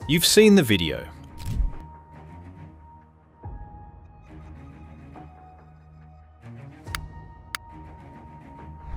You've seen the video.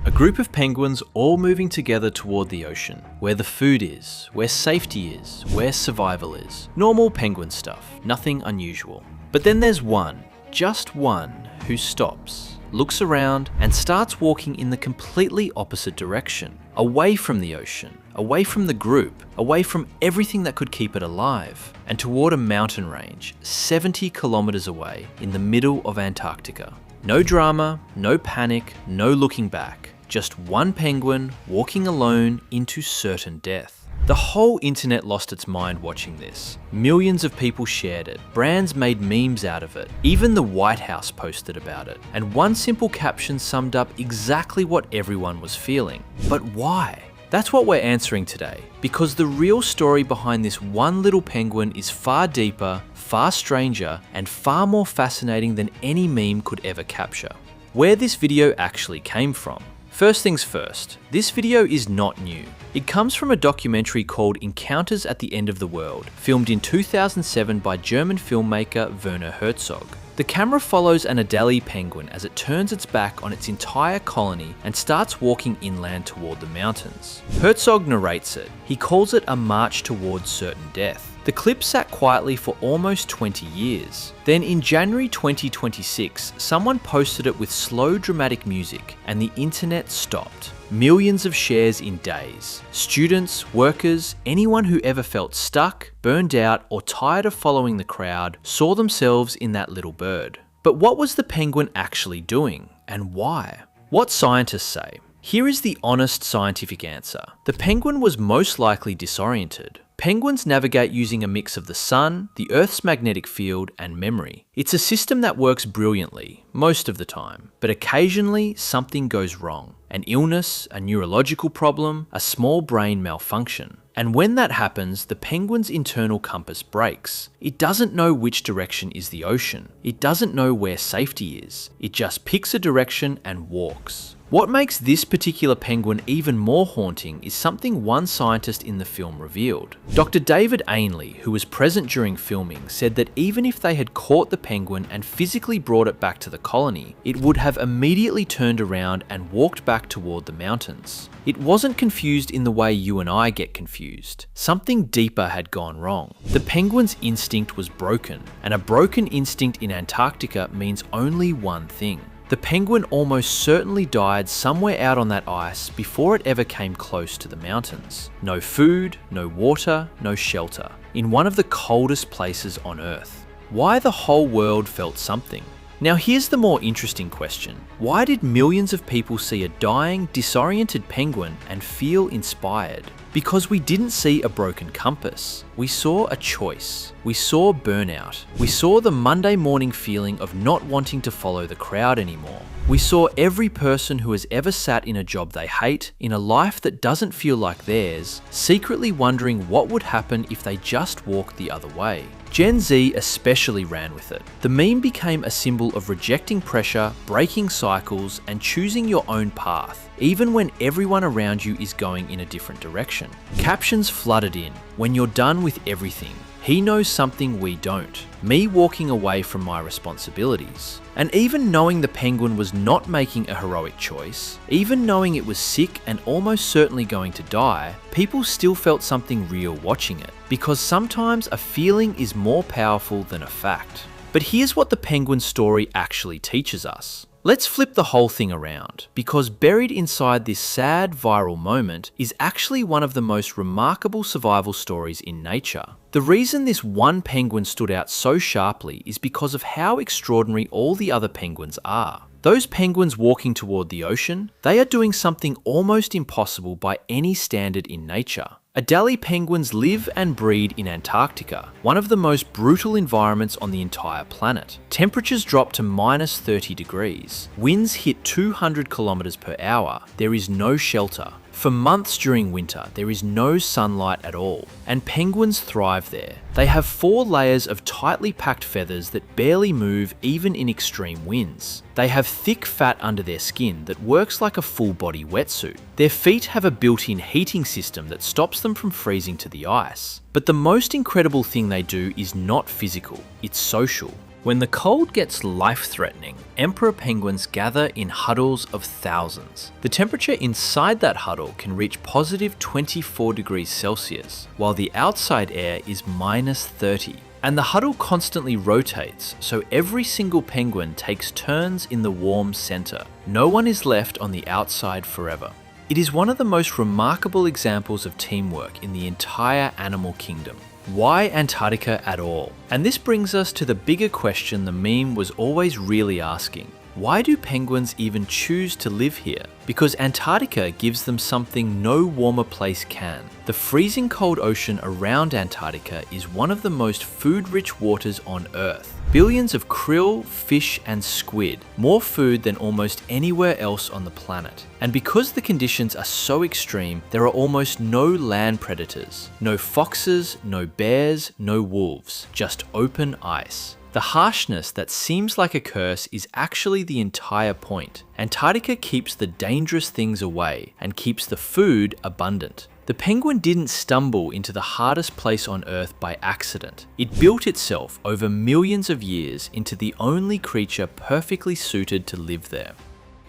A group of penguins all moving together toward the ocean, where the food is, where safety is, where survival is. Normal penguin stuff, nothing unusual. But then there's one, just one, who stops, looks around, and starts walking in the completely opposite direction. Away from the ocean, away from the group, away from everything that could keep it alive, and toward a mountain range 70 kilometers away in the middle of Antarctica. No drama, no panic, no looking back. Just one penguin walking alone into certain death. The whole internet lost its mind watching this. Millions of people shared it. Brands made memes out of it. Even the White House posted about it. And one simple caption summed up exactly what everyone was feeling. But why? That's what we're answering today, because the real story behind this one little penguin is far deeper, far stranger, and far more fascinating than any meme could ever capture. Where this video actually came from. First things first, this video is not new. It comes from a documentary called Encounters at the End of the World, filmed in 2007 by German filmmaker Werner Herzog. The camera follows an Adélie penguin as it turns its back on its entire colony and starts walking inland toward the mountains. Herzog narrates it. He calls it a march towards certain death. The clip sat quietly for almost 20 years. Then in January 2026, someone posted it with slow dramatic music and the internet stopped. Millions of shares in days. Students, workers, anyone who ever felt stuck, burned out, or tired of following the crowd saw themselves in that little bird. But what was the penguin actually doing, and why? What scientists say. Here is the honest scientific answer. The penguin was most likely disoriented. Penguins navigate using a mix of the sun, the Earth's magnetic field, and memory. It's a system that works brilliantly, most of the time, but occasionally something goes wrong. An illness, a neurological problem, a small brain malfunction. And when that happens, the penguin's internal compass breaks. It doesn't know which direction is the ocean. It doesn't know where safety is. It just picks a direction and walks. What makes this particular penguin even more haunting is something one scientist in the film revealed. Dr. David Ainley, who was present during filming, said that even if they had caught the penguin and physically brought it back to the colony, it would have immediately turned around and walked back toward the mountains. It wasn't confused in the way you and I get confused. Something deeper had gone wrong. The penguin's instinct was broken, and a broken instinct in Antarctica means only one thing. The penguin almost certainly died somewhere out on that ice before it ever came close to the mountains. No food, no water, no shelter. In one of the coldest places on Earth. Why the whole world felt something. Now here's the more interesting question. Why did millions of people see a dying, disoriented penguin and feel inspired? Because we didn't see a broken compass. We saw a choice. We saw burnout. We saw the Monday morning feeling of not wanting to follow the crowd anymore. We saw every person who has ever sat in a job they hate, in a life that doesn't feel like theirs, secretly wondering what would happen if they just walked the other way. Gen Z especially ran with it. The meme became a symbol of rejecting pressure, breaking cycles, and choosing your own path, even when everyone around you is going in a different direction. Captions flooded in. When you're done with everything, he knows something we don't. Me walking away from my responsibilities. And even knowing the penguin was not making a heroic choice, even knowing it was sick and almost certainly going to die, people still felt something real watching it. Because sometimes a feeling is more powerful than a fact. But here's what the penguin story actually teaches us. Let's flip the whole thing around, because buried inside this sad viral moment is actually one of the most remarkable survival stories in nature. The reason this one penguin stood out so sharply is because of how extraordinary all the other penguins are. Those penguins walking toward the ocean, they are doing something almost impossible by any standard in nature. Adélie penguins live and breed in Antarctica, one of the most brutal environments on the entire planet. Temperatures drop to -30 degrees. Winds hit 200 kilometers per hour. There is no shelter. For months during winter, there is no sunlight at all, and penguins thrive there. They have 4 layers of tightly packed feathers that barely move even in extreme winds. They have thick fat under their skin that works like a full-body wetsuit. Their feet have a built-in heating system that stops them from freezing to the ice. But the most incredible thing they do is not physical, it's social. When the cold gets life-threatening, emperor penguins gather in huddles of thousands. The temperature inside that huddle can reach positive 24 degrees Celsius, while the outside air is minus 30. And the huddle constantly rotates, so every single penguin takes turns in the warm center. No one is left on the outside forever. It is one of the most remarkable examples of teamwork in the entire animal kingdom. Why Antarctica at all? And this brings us to the bigger question the meme was always really asking. Why do penguins even choose to live here? Because Antarctica gives them something no warmer place can. The freezing cold ocean around Antarctica is one of the most food-rich waters on Earth. Billions of krill, fish and squid, more food than almost anywhere else on the planet. And because the conditions are so extreme, there are almost no land predators. No foxes, no bears, no wolves, just open ice. The harshness that seems like a curse is actually the entire point. Antarctica keeps the dangerous things away and keeps the food abundant. The penguin didn't stumble into the hardest place on Earth by accident. It built itself over millions of years into the only creature perfectly suited to live there.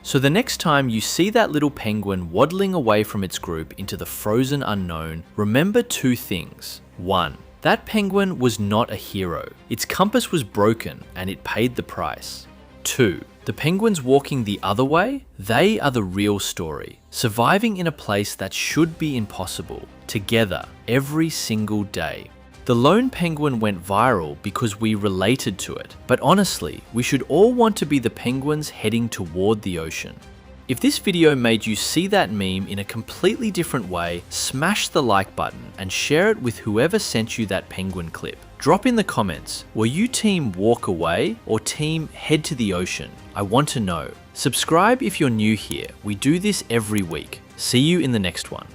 So the next time you see that little penguin waddling away from its group into the frozen unknown, remember 2 things. 1. That penguin was not a hero. Its compass was broken and it paid the price. 2. The penguins walking the other way, they are the real story. Surviving in a place that should be impossible, together, every single day. The lone penguin went viral because we related to it, but honestly, we should all want to be the penguins heading toward the ocean. If this video made you see that meme in a completely different way, smash the like button and share it with whoever sent you that penguin clip. Drop in the comments, were you team walk away or team head to the ocean? I want to know. Subscribe if you're new here, we do this every week. See you in the next one.